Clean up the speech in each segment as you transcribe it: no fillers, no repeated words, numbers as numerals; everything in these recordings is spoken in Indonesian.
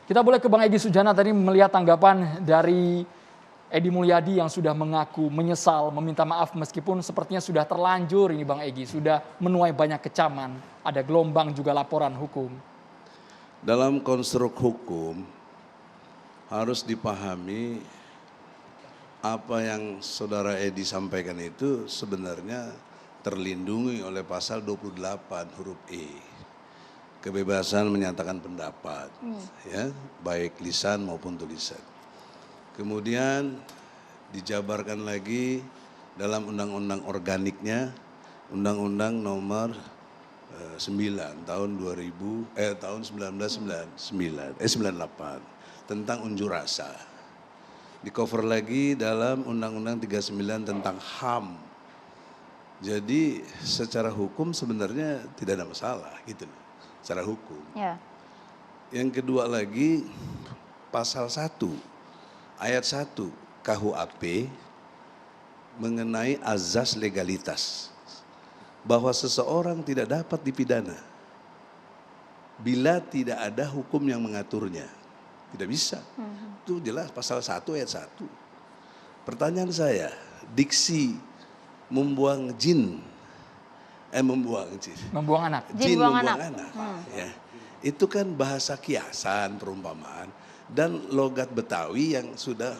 Kita boleh ke Bang Egy Sujana tadi melihat tanggapan dari Edi Mulyadi yang sudah mengaku menyesal, meminta maaf meskipun sepertinya sudah terlanjur ini Bang Egy, sudah menuai banyak kecaman, ada gelombang juga laporan hukum. Dalam konstruk hukum harus dipahami apa yang saudara Edi sampaikan itu sebenarnya terlindungi oleh pasal 28 huruf E. Kebebasan menyatakan pendapat, ya, baik lisan maupun tulisan. Kemudian dijabarkan lagi dalam undang-undang organiknya, Undang-Undang Nomor 9 tahun 1998 tentang unjuk rasa. Di cover lagi dalam Undang-Undang 39 tentang HAM. Jadi secara hukum sebenarnya tidak ada masalah gitu loh. Secara hukum. Ya. Yang kedua lagi pasal 1 ayat 1 KUHP mengenai azas legalitas. Bahwa seseorang tidak dapat dipidana bila tidak ada hukum yang mengaturnya. Tidak bisa. Itu jelas pasal 1 ayat 1. Pertanyaan saya, diksi membuang Membuang anak. Jin membuang anak. Ya. Itu kan bahasa kiasan, perumpamaan. Dan logat Betawi yang sudah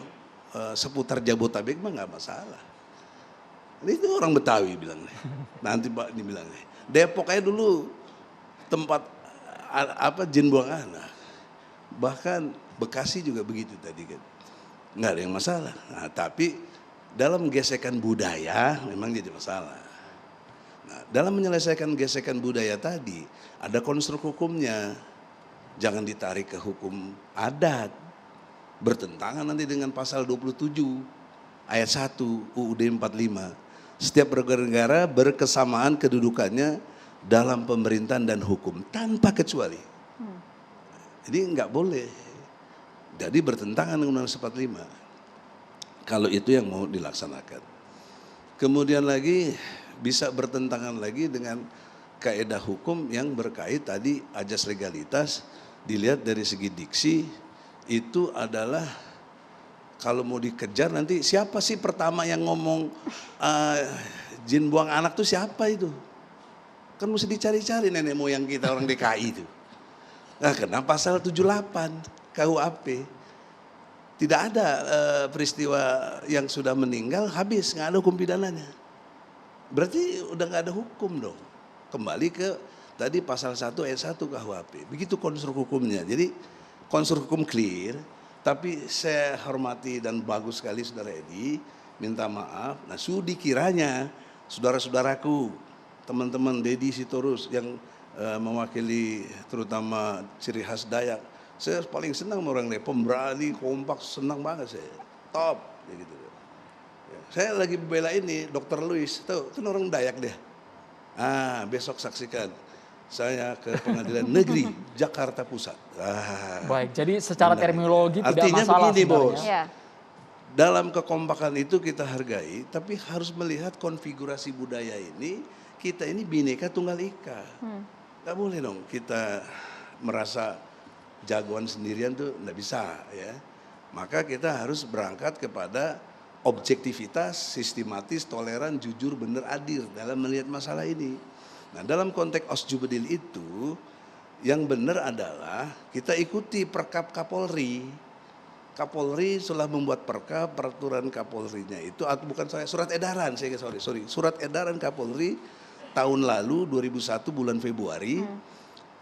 seputar Jabotabek mah nggak masalah. Itu orang Betawi bilangnya. Nanti Pak dibilangnya. Depok aja dulu tempat jin buang anak. Bahkan Bekasi juga begitu tadi kan. Nggak ada yang masalah. Nah, tapi dalam gesekan budaya memang jadi masalah. Nah, dalam menyelesaikan gesekan budaya tadi ada konstruk hukumnya. Jangan ditarik ke hukum adat. Bertentangan nanti dengan pasal 27 ayat 1 UUD 45. Setiap negara berkesamaan kedudukannya dalam pemerintahan dan hukum tanpa kecuali. Jadi nggak boleh. Jadi bertentangan dengan Undang-Undang 45. Kalau itu yang mau dilaksanakan. Kemudian lagi bisa bertentangan lagi dengan kaidah hukum yang berkait tadi ajas legalitas. Dilihat dari segi diksi itu adalah kalau mau dikejar nanti siapa sih pertama yang ngomong jin buang anak tuh siapa itu? Kan mesti dicari-cari nenek moyang kita orang DKI itu. Nah, kenapa pasal 78 KUHP? Tidak ada peristiwa yang sudah meninggal habis, nggak ada hukum pidananya. Berarti udah nggak ada hukum dong. Kembali ke tadi pasal 1 ayat 1 KUHP. Begitu konstruk hukumnya. Jadi konstruk hukum clear, tapi saya hormati dan bagus sekali Saudara Edi, minta maaf. Nah, sudi kiranya saudara-saudaraku, teman-teman Deddy Sitorus yang mewakili terutama ciri khas Dayak. Saya paling senang sama orang pemberani, kompak, senang banget saya. Top, ya gitu. Ya, saya lagi bela ini, Dr. Louis, tuh kan orang Dayak dia. Besok saksikan saya ke Pengadilan Negeri Jakarta Pusat. Baik, jadi secara terminologi tidak artinya masalah begini, sebenarnya. Bos. Ya. Dalam kekompakan itu kita hargai, tapi harus melihat konfigurasi budaya ini, kita ini bineka tunggal ika. Gak boleh dong kita merasa jagoan sendirian tuh nggak bisa ya. Maka kita harus berangkat kepada objektivitas, sistematis, toleran, jujur, benar, adil dalam melihat masalah ini. Nah, dalam konteks Osjubedil itu yang benar adalah kita ikuti Perkap Kapolri. Kapolri telah membuat perkap, peraturan Kapolrinya itu bukan saya surat edaran, surat edaran Kapolri tahun lalu 2001 bulan Februari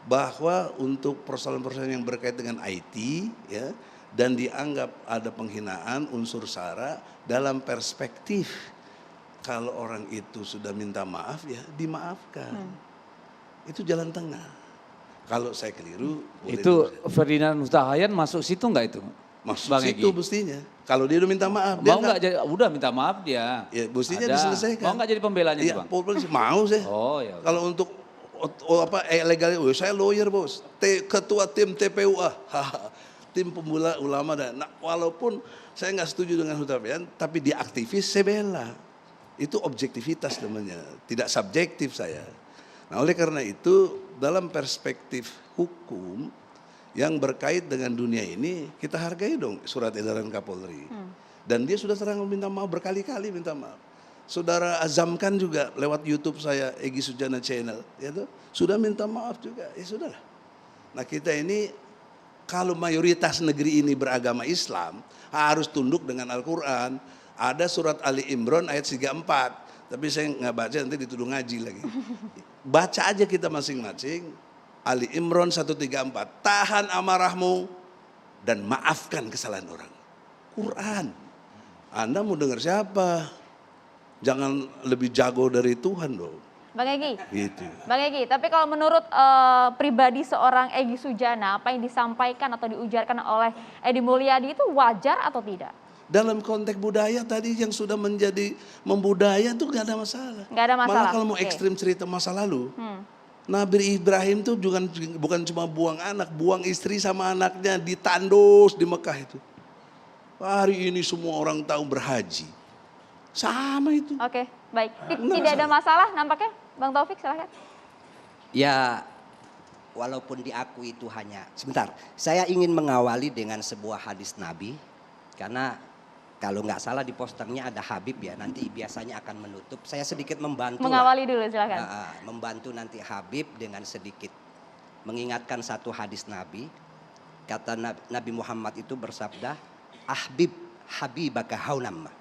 bahwa untuk persoalan-persoalan yang berkait dengan IT ya dan dianggap ada penghinaan unsur sara dalam perspektif kalau orang itu sudah minta maaf ya dimaafkan. Itu jalan tengah. Kalau saya keliru itu Ferdinand Hutahayan masuk situ enggak itu? Masuk situ mestinya. Kalau dia udah minta maaf, mau nggak jadi, udah minta maaf dia. Ya, mestinya diselesaikan. Mau nggak jadi pembelanya ya, Bang? Mau saya. Oh ya. Kalau untuk legal, saya lawyer bos, ketua tim TPUA, tim pembela ulama dan walaupun saya nggak setuju dengan Hutahayan, tapi dia aktivis saya bela. Itu objektivitas namanya, tidak subjektif saya. Nah oleh karena itu dalam perspektif hukum yang berkait dengan dunia ini kita hargai dong surat edaran Kapolri. Dan dia sudah terang minta maaf berkali-kali minta maaf. Saudara azamkan juga lewat YouTube saya Egy Sujana Channel, ya tuh, sudah minta maaf juga. Ya sudahlah. Nah kita ini kalau mayoritas negeri ini beragama Islam harus tunduk dengan Al-Quran. Ada surat Ali Imran ayat 34. Tapi saya nggak baca nanti dituduh ngaji lagi. Baca aja kita masing-masing. Ali Imran 134. Tahan amarahmu dan maafkan kesalahan orang. Quran. Anda mau dengar siapa? Jangan lebih jago dari Tuhan dong. Bang Egy, Gitu. Bang Egy, tapi kalau menurut pribadi seorang Egy Sujana, apa yang disampaikan atau diujarkan oleh Edi Mulyadi itu wajar atau tidak? Dalam konteks budaya tadi yang sudah menjadi membudaya itu nggak ada masalah. Nggak ada masalah. Malah kalau mau Oke. ekstrim cerita masa lalu, Nabi Ibrahim tuh bukan cuma buang anak, buang istri sama anaknya ditandos di Mekah itu. Hari ini semua orang tahu berhaji, sama itu. Oke, baik. Nggak Tidak ada masalah nampaknya, Bang Taufik silahkan. Ya, walaupun diakui itu hanya sebentar. Saya ingin mengawali dengan sebuah hadis Nabi, karena kalau nggak salah di posternya ada Habib ya. Nanti biasanya akan menutup. Saya sedikit membantu. Mengawali dulu silahkan. Membantu nanti Habib dengan sedikit mengingatkan satu hadis Nabi. Kata Nabi Muhammad itu bersabda, Ahbib habibaka haunam,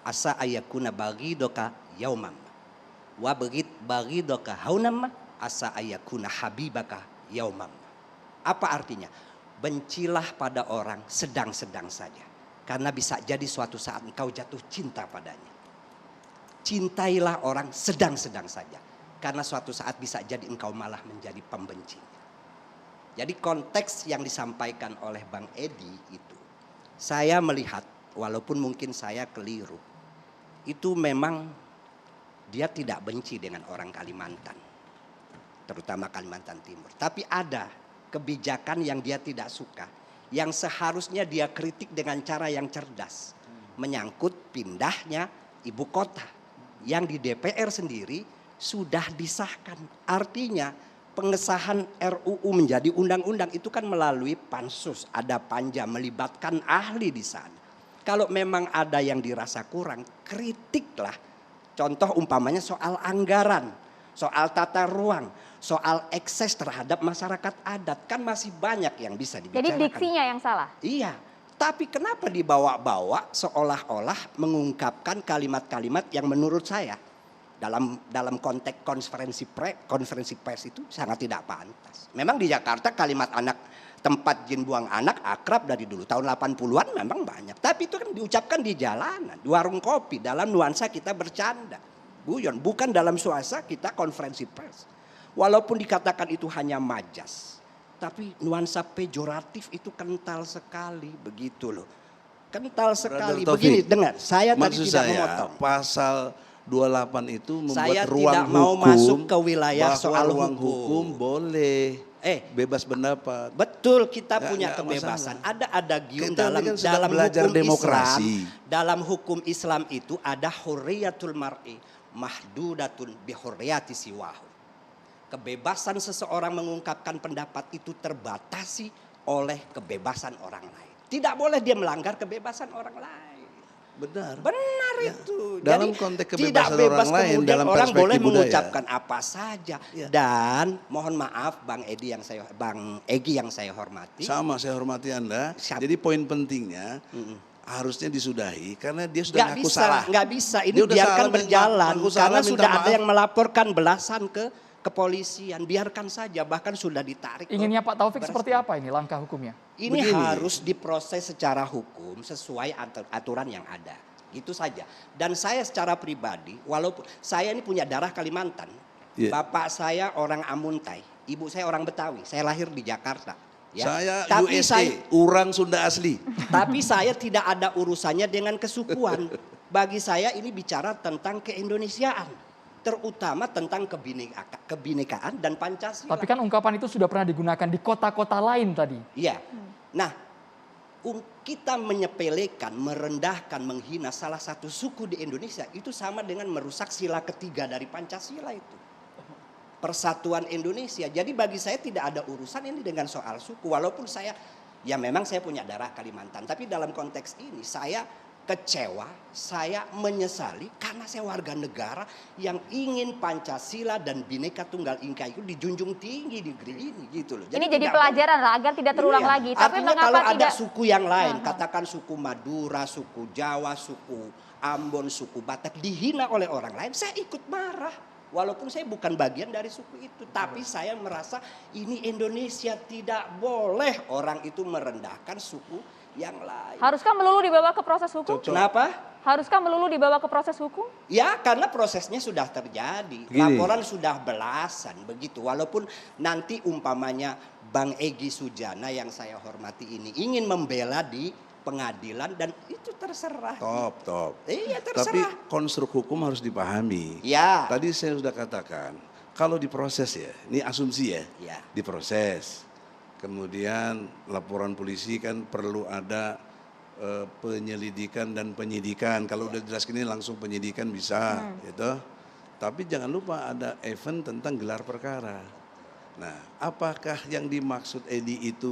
asa ayakuna bagidoka yaumam. Wa bagidoka haunam, asa ayakuna habibaka yaumam. Apa artinya? Bencilah pada orang sedang-sedang saja. Karena bisa jadi suatu saat engkau jatuh cinta padanya. Cintailah orang sedang-sedang saja. Karena suatu saat bisa jadi engkau malah menjadi pembencinya. Jadi konteks yang disampaikan oleh Bang Edi itu, saya melihat walaupun mungkin saya keliru, itu memang dia tidak benci dengan orang Kalimantan, terutama Kalimantan Timur. Tapi ada kebijakan yang dia tidak suka, yang seharusnya dia kritik dengan cara yang cerdas, menyangkut pindahnya ibu kota, yang di DPR sendiri sudah disahkan. Artinya pengesahan RUU menjadi undang-undang itu kan melalui pansus, ada panja, melibatkan ahli di sana. Kalau memang ada yang dirasa kurang, kritiklah. Contoh umpamanya soal anggaran, soal tata ruang, soal ekses terhadap masyarakat adat, kan masih banyak yang bisa Jadi dibicarakan. diksinya yang salah. Iya, tapi kenapa dibawa-bawa seolah-olah mengungkapkan kalimat-kalimat yang menurut saya dalam konteks konferensi pers itu sangat tidak pantas. Memang di Jakarta kalimat anak tempat jin buang anak akrab dari dulu. Tahun 80-an memang banyak. Tapi itu kan diucapkan di jalanan, di warung kopi, dalam nuansa kita bercanda. Guyon, bukan dalam suasana kita konferensi pers. Walaupun dikatakan itu hanya majas, tapi nuansa pejoratif itu kental sekali, begitu loh. Kental sekali. Brother Begini, Taufik, dengar, saya tadi maksud tidak saya memotong. pasal 28 itu membuat Saya ruang tidak mau hukum masuk ke wilayah bahwa soal ruang hukum. hukum boleh bebas pendapat. Betul, kita Nggak- punya nggak kebebasan. masalah. Ada adagium Kita dalam ini kan sedang dalam belajar hukum demokrasi. Islam. Dalam hukum Islam itu ada hurriyatul mar'i mahdudatun bihurriyati siwahu. Kebebasan seseorang mengungkapkan pendapat itu terbatasi oleh kebebasan orang lain. Tidak boleh dia melanggar kebebasan orang lain. Benar. Benar Ya. itu. Dalam Jadi konteks tidak kebebasan bebas orang lain, kemudian dalam orang perspektif boleh budaya. mengucapkan apa saja. Ya. Dan mohon maaf Bang Egy yang saya hormati. Sama saya hormati Anda. Siap. Jadi poin pentingnya harusnya disudahi karena dia sudah ngaku salah. Nggak bisa. Ini Dia udah biarkan salah, berjalan ngaku salah, karena minta sudah ada maaf. yang melaporkan belasan ke kepolisian. Biarkan saja, bahkan sudah ditarik. ke Inginnya Pak Taufik Baris seperti Krim. apa ini langkah hukumnya? Ini Begini. harus diproses secara hukum sesuai aturan yang ada. Itu saja. Dan saya secara pribadi, walaupun saya ini punya darah Kalimantan, Iya. bapak saya orang Amuntai, ibu saya orang Betawi, saya lahir di Jakarta. Ya. Saya Tapi USA, orang Sunda asli. Tapi saya tidak ada urusannya dengan kesukuan. Bagi saya ini bicara tentang keindonesiaan, terutama tentang kebinekaan dan Pancasila. Tapi kan ungkapan itu sudah pernah digunakan di kota-kota lain tadi. Iya. Nah, kita menyepelekan, merendahkan, menghina salah satu suku di Indonesia itu sama dengan merusak sila ketiga dari Pancasila itu. persatuan Indonesia. Jadi bagi saya tidak ada urusan ini dengan soal suku. Walaupun ya memang saya punya darah Kalimantan. Tapi dalam konteks ini saya kecewa, saya menyesali karena saya warga negara yang ingin Pancasila dan Bhinneka Tunggal Ika itu dijunjung tinggi di negeri ini gitu loh. Ini jadi pelajaran lah agar tidak terulang Iya. lagi. Tapi Artinya mengapa kalau ada tidak? suku yang lain, katakan suku Madura, suku Jawa, suku Ambon, suku Batak dihina oleh orang lain, saya ikut marah. Walaupun saya bukan bagian dari suku itu, tapi saya merasa ini Indonesia, tidak boleh orang itu merendahkan suku yang lain. Haruskah melulu dibawa ke proses hukum? Kenapa? Haruskah melulu dibawa ke proses hukum? Ya karena prosesnya sudah terjadi, Gini. laporan sudah belasan begitu. Walaupun nanti umpamanya Bang Egy Sujana yang saya hormati ini ingin membela di pengadilan dan itu terserah. Top. Iya Tapi terserah. konstruk hukum harus dipahami. Ya. Tadi saya sudah katakan, kalau diproses ya, ini asumsi ya, Ya. diproses. Kemudian laporan polisi kan perlu ada penyelidikan dan penyidikan. Kalau udah jelas gini langsung penyidikan bisa, gitu. Tapi jangan lupa ada event tentang gelar perkara. Nah, apakah yang dimaksud Edi itu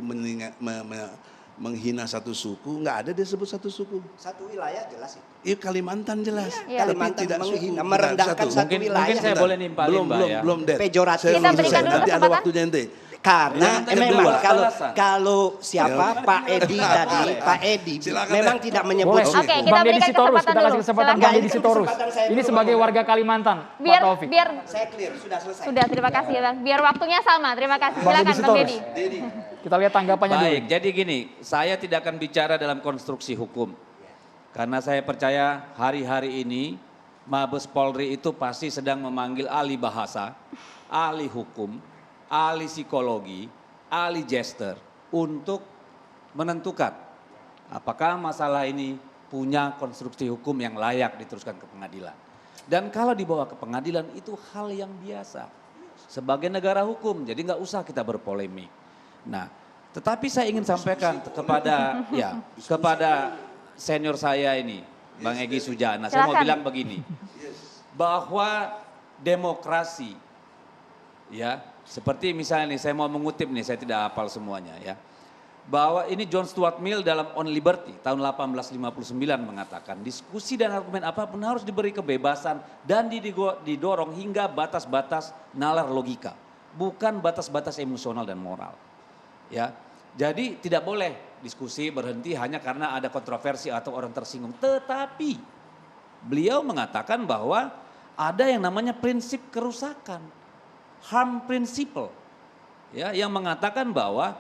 menghina satu suku? Nggak ada dia sebut satu suku. Satu wilayah jelas itu. Iya Kalimantan jelas. Iya. Tapi Kalimantan tidak menghina, suku. merendahkan Bentar, satu Mungkin wilayah. saya boleh nimpalin, Mbak, ya. Belum, Det. Pejoratif. Saya Kita belum berikan selesai. dulu Nanti ada kesempatan. waktunya ente. Karena Yang kedua, memang alasan. kalau siapa Ya. Pak Edi tadi, Pak Edi Silakan, memang Dek. tidak menyebut Boleh. suku. Oke, kita Bang Deddy berikan Sitorus, kesempatan kita dulu. kasih kesempatan Silakan. Bang Deddy Itu Sitorus. kesempatan saya Ini dulu, sebagai Bang. warga Kalimantan, Biar Pak Taufik. biar Saya clear, sudah selesai. sudah, terima kasih Bang. Biar waktunya sama. Terima kasih. Bang Silakan Deddy Bang Sitorus. Deddy. Kita lihat tanggapannya dulu. Baik, jadi gini, saya tidak akan bicara dalam konstruksi hukum. Karena saya percaya hari-hari ini Mabes Polri itu pasti sedang memanggil ahli bahasa, ahli hukum, ahli psikologi, ahli gesture untuk menentukan apakah masalah ini punya konstruksi hukum yang layak diteruskan ke pengadilan. Dan kalau dibawa ke pengadilan itu hal yang biasa. Sebagai negara hukum, jadi nggak usah kita berpolemik. Nah, tetapi saya ingin sampaikan kepada senior saya ini, Bang Egy Sujana. Saya mau Silakan. bilang begini, bahwa demokrasi, ya seperti misalnya nih, saya mau mengutip nih, saya tidak hafal semuanya ya, bahwa ini John Stuart Mill dalam On Liberty tahun 1859 mengatakan diskusi dan argumen apapun harus diberi kebebasan dan didorong hingga batas-batas nalar logika, bukan batas-batas emosional dan moral. Ya, jadi tidak boleh diskusi berhenti hanya karena ada kontroversi atau orang tersinggung. Tetapi beliau mengatakan bahwa ada yang namanya prinsip kerusakan, harm principle, ya, yang mengatakan bahwa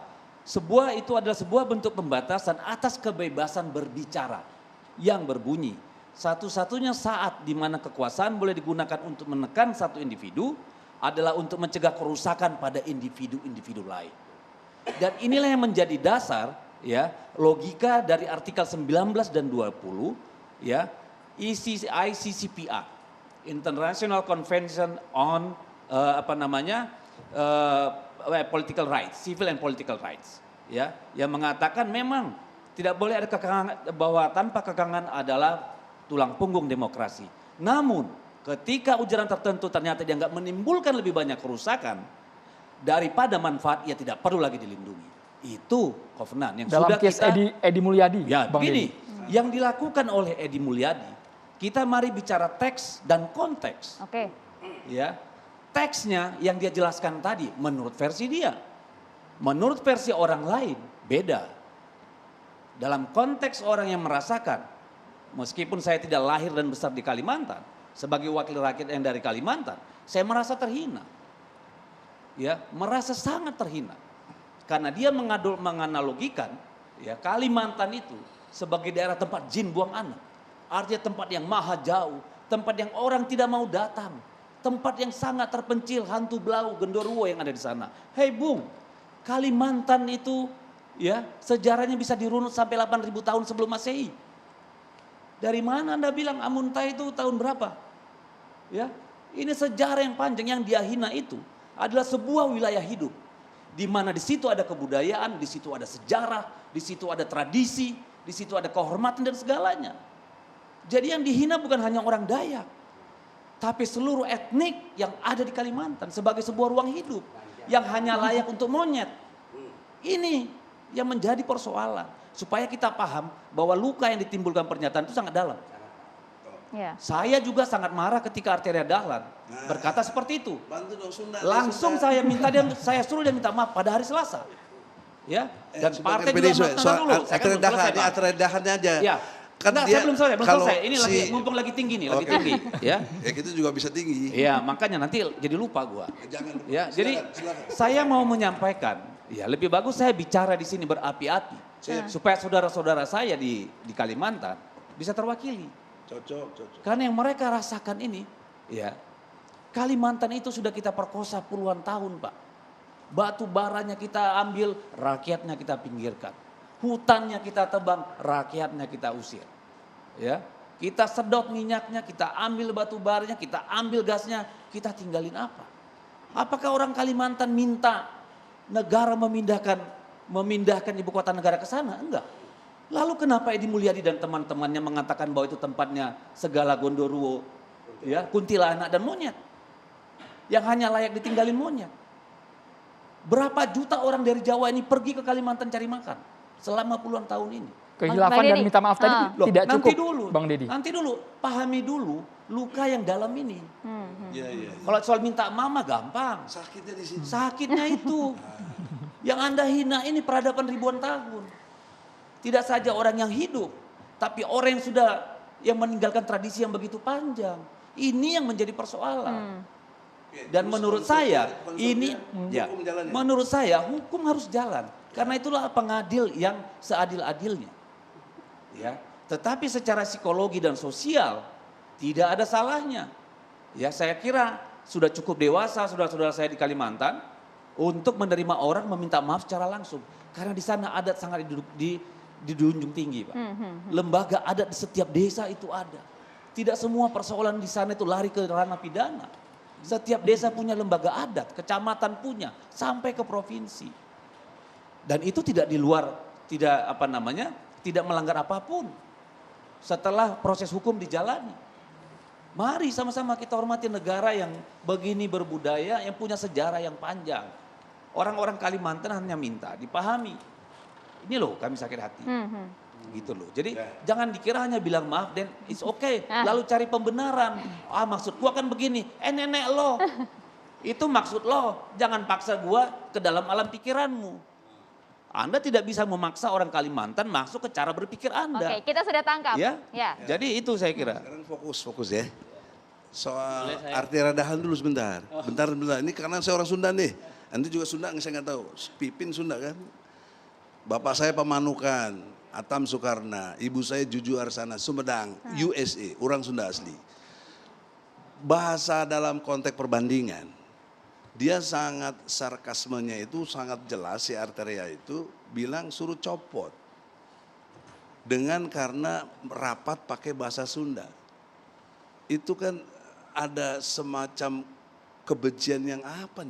sebuah itu adalah sebuah bentuk pembatasan atas kebebasan berbicara yang berbunyi. Satu-satunya saat di mana kekuasaan boleh digunakan untuk menekan satu individu adalah untuk mencegah kerusakan pada individu-individu lain. Dan inilah yang menjadi dasar ya logika dari artikel 19 dan 20 ya ICCPR, International Convention on Political Rights, Civil and Political Rights, ya, yang mengatakan memang tidak boleh ada kekangan, bahwa tanpa kekangan adalah tulang punggung demokrasi. Namun ketika ujaran tertentu ternyata dia nggak menimbulkan lebih banyak kerusakan daripada manfaat, ia tidak perlu lagi dilindungi. Itu Covenant yang Dalam sudah case kita Edi Mulyadi, ya Bang begini, Deddy. yang dilakukan oleh Edi Mulyadi, kita mari bicara teks dan konteks. Oke. Ya, teksnya yang dia jelaskan tadi menurut versi dia, menurut versi orang lain beda. Dalam konteks orang yang merasakan, meskipun saya tidak lahir dan besar di Kalimantan, sebagai wakil rakyat yang dari Kalimantan, saya merasa terhina. Ya, merasa sangat terhina. Karena dia menganalogikan ya Kalimantan itu sebagai daerah tempat jin buang anak. Artinya tempat yang maha jauh, tempat yang orang tidak mau datang, tempat yang sangat terpencil, hantu belau, genderuwo yang ada di sana. Hei Bung, Kalimantan itu ya sejarahnya bisa dirunut sampai 8.000 tahun sebelum Masehi. Dari mana Anda bilang Amuntai itu tahun berapa? Ya, ini sejarah yang panjang. Yang dia hina itu adalah sebuah wilayah hidup, di mana di situ ada kebudayaan, di situ ada sejarah, di situ ada tradisi, di situ ada kehormatan dan segalanya. Jadi yang dihina bukan hanya orang Dayak, tapi seluruh etnik yang ada di Kalimantan sebagai sebuah ruang hidup yang hanya layak untuk monyet. Ini yang menjadi persoalan. Supaya kita paham bahwa luka yang ditimbulkan pernyataan itu sangat dalam. Ya. Saya juga sangat marah ketika Arteria Dahlan berkata seperti itu. Bantu dong Sunda. Langsung saya suruh dia minta maaf pada hari Selasa. Ya, dan partai PDI, juga soal dulu. Saya kan belum selesai, Pak. Arteria aja. Ya. Kan Enggak, dia, saya belum selesai, kalau Ini lagi mumpung lagi tinggi nih, lagi Oke. tinggi, ya. Ya kita juga bisa tinggi. Ya, makanya nanti jadi lupa gua. Jangan. Ya, jadi silakan. saya mau menyampaikan, ya lebih bagus saya bicara di sini berapi-api supaya saudara-saudara saya di Kalimantan bisa terwakili. Cocok. Karena yang mereka rasakan ini, ya Kalimantan itu sudah kita perkosa puluhan tahun, Pak. Batu baranya kita ambil, rakyatnya kita pinggirkan. Hutannya kita tebang, rakyatnya kita usir. Ya, kita sedot minyaknya, kita ambil batu baranya, kita ambil gasnya, kita tinggalin apa? Apakah orang Kalimantan minta negara memindahkan ibu kota negara ke sana? Enggak. Lalu kenapa Edi Mulyadi dan teman-temannya mengatakan bahwa itu tempatnya segala gondoruo, ya, kuntilanak dan monyet? Yang hanya layak ditinggalin monyet. Berapa juta orang dari Jawa ini pergi ke Kalimantan cari makan selama puluhan tahun ini? Kehilafan Bang dan Deddy. minta maaf tadi Loh, tidak nanti cukup, dulu, Bang Deddy. Nanti dulu, pahami dulu luka yang dalam ini. Iya. Kalau soal minta mama gampang, Sakitnya di sini. sakitnya itu. Yang Anda hina ini peradaban ribuan tahun. Tidak saja orang yang hidup, tapi orang yang meninggalkan tradisi yang begitu panjang. Ini yang menjadi persoalan. Dan menurut saya menurut saya hukum harus jalan. Karena itulah pengadil yang seadil-adilnya. Ya, tetapi secara psikologi dan sosial tidak ada salahnya. Ya, saya kira sudah cukup dewasa saudara-saudara saya di Kalimantan untuk menerima orang meminta maaf secara langsung. Karena di sana adat sangat dijunjung tinggi, Pak. Lembaga adat di setiap desa itu ada. Tidak semua persoalan di sana itu lari ke ranah pidana. Setiap desa punya lembaga adat, kecamatan punya, sampai ke provinsi. Dan itu tidak di luar, tidak melanggar apapun. Setelah proses hukum dijalani. Mari sama-sama kita hormati negara yang begini berbudaya, yang punya sejarah yang panjang. Orang-orang Kalimantan hanya minta dipahami. Ini loh kami sakit hati. Gitu loh. Jadi jangan dikira hanya bilang maaf dan it's okay. Lalu cari pembenaran. Maksud gua kan begini. Nenek lo. Itu maksud lo. Jangan paksa gua ke dalam alam pikiranmu. Anda tidak bisa memaksa orang Kalimantan masuk ke cara berpikir Anda. Oke, kita sudah tangkap. Ya? Ya. Jadi itu saya kira. Sekarang fokus ya. Soal Arteria Dahlan dulu sebentar. Bentar. Ini karena saya orang Sunda nih. Nanti juga Sunda saya nggak tahu. Pipin Sunda kan. Bapak saya Pemanukan, Atam Soekarna, ibu saya Juju Arsana, Sumedang, USA, orang Sunda asli. Bahasa dalam konteks perbandingan, dia sangat sarkasmenya itu sangat jelas si Arteria itu bilang suruh copot. Dengan karena rapat pakai bahasa Sunda. Itu kan ada semacam kebencian yang apa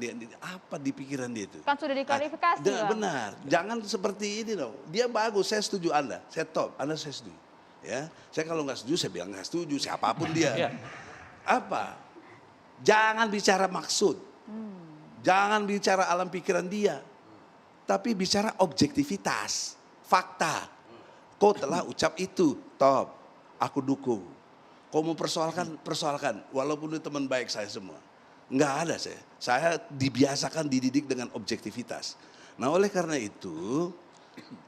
di pikiran dia itu. Kan sudah diklarifikasi, Bang. Benar, jangan seperti ini dong. Dia bagus, saya setuju Anda, saya top, Anda saya setuju. Ya, saya kalau nggak setuju saya bilang nggak setuju, siapapun dia. Apa? Jangan bicara maksud, jangan bicara alam pikiran dia, tapi bicara objektivitas, fakta. Kau telah ucap itu, top, aku dukung. Kau mau persoalkan, walaupun itu teman baik saya semua. Enggak ada saya dibiasakan dididik dengan objektivitas. Nah oleh karena itu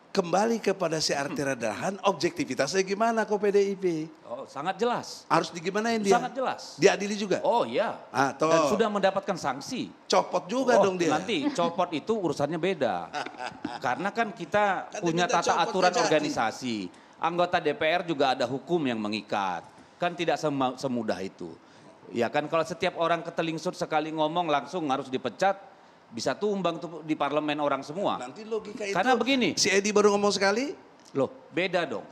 kembali kepada si Arteria Dahlan, objektivitasnya gimana kok PDIP? Oh, sangat jelas. Harus digimanain dia? Sangat jelas. Diadili juga? Oh iya. Dan sudah mendapatkan sanksi. Copot juga dong dia. Nanti copot itu urusannya beda. Karena kan kita punya tata aturan organisasi. Anggota DPR juga ada hukum yang mengikat. Kan tidak semudah itu. Ya kan kalau setiap orang ketelingsut sekali ngomong langsung harus dipecat, bisa tumbang tuh di parlemen orang semua. Nanti logika itu. Karena begini. Si Edi baru ngomong sekali. Loh beda dong.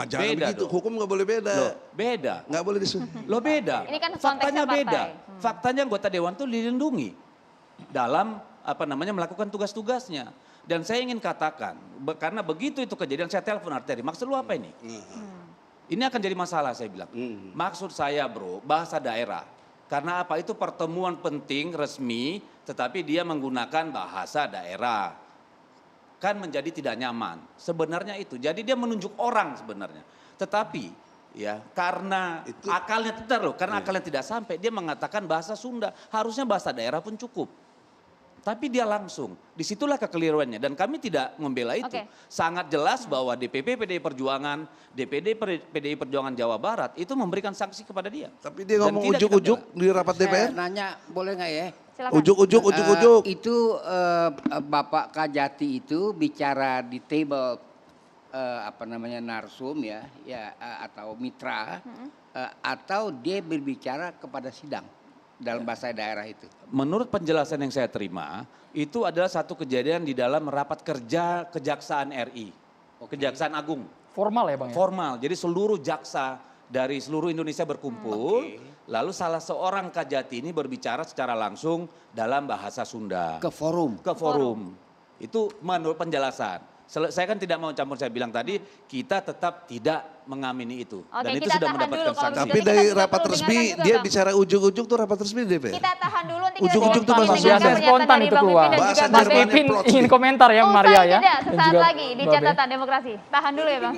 Jangan beda begitu, dong. hukum gak boleh beda. Loh beda. Gak boleh disuruh. Loh beda. Ini kan faktanya konteksnya partai. beda. Faktanya anggota dewan itu dilindungi dalam melakukan tugas-tugasnya. Dan saya ingin katakan, karena begitu itu kejadian saya telepon Arteria, maksud lu apa ini? Ini akan jadi masalah saya bilang. Maksud saya bro, bahasa daerah. Karena apa? Itu pertemuan penting resmi, tetapi dia menggunakan bahasa daerah. Kan menjadi tidak nyaman. Sebenarnya itu. Jadi dia menunjuk orang sebenarnya. Tetapi ya karena akalnya akalnya tidak sampai, dia mengatakan bahasa Sunda. Harusnya bahasa daerah pun cukup. Tapi dia langsung, disitulah kekeliruannya dan kami tidak membela itu. Oke. Sangat jelas bahwa DPP PDI Perjuangan, DPD PDI Perjuangan Jawa Barat itu memberikan sanksi kepada dia. Tapi dia Dan ngomong tidak kita ujuk-ujuk bela. di rapat Saya DPR. nanya boleh nggak ya? Silakan. Ujuk-ujuk, ujuk-ujuk. Itu Bapak Kajati itu bicara di table narsum ya, atau mitra, atau dia berbicara kepada sidang dalam bahasa daerah itu. Menurut penjelasan yang saya terima, itu adalah satu kejadian di dalam rapat kerja Kejaksaan RI, Kejaksaan Agung. Formal ya Bang ya? Formal, jadi seluruh jaksa dari seluruh Indonesia berkumpul, lalu salah seorang Kajati ini berbicara secara langsung dalam bahasa Sunda. Ke forum. Ke forum. Itu menurut penjelasan. Saya kan tidak mau campur, saya bilang tadi kita tetap tidak mengamini itu. Oke, Dan itu kita sudah tahan mendapatkan dulu kalau sanksi. Tapi Jadi dari kita rapat perlu resmi dengarkan juga, dia Bang. bicara ujuk-ujuk tuh rapat resmi DPR. Kita tahan dulu, nanti kita Ujuk-ujuk tuh dengarkan bahasa penjelasan Sunda. pernyataan Spontan dari itu Bang keluar. Pipin dan Bahasa juga Mas Mbak Jermannya Bebi. Pipin plot ingin twist. komentar ya Usai Maria ya. jeda, Dan sesaat juga lagi di Mbak Be. catatan demokrasi. Tahan dulu ya Bang.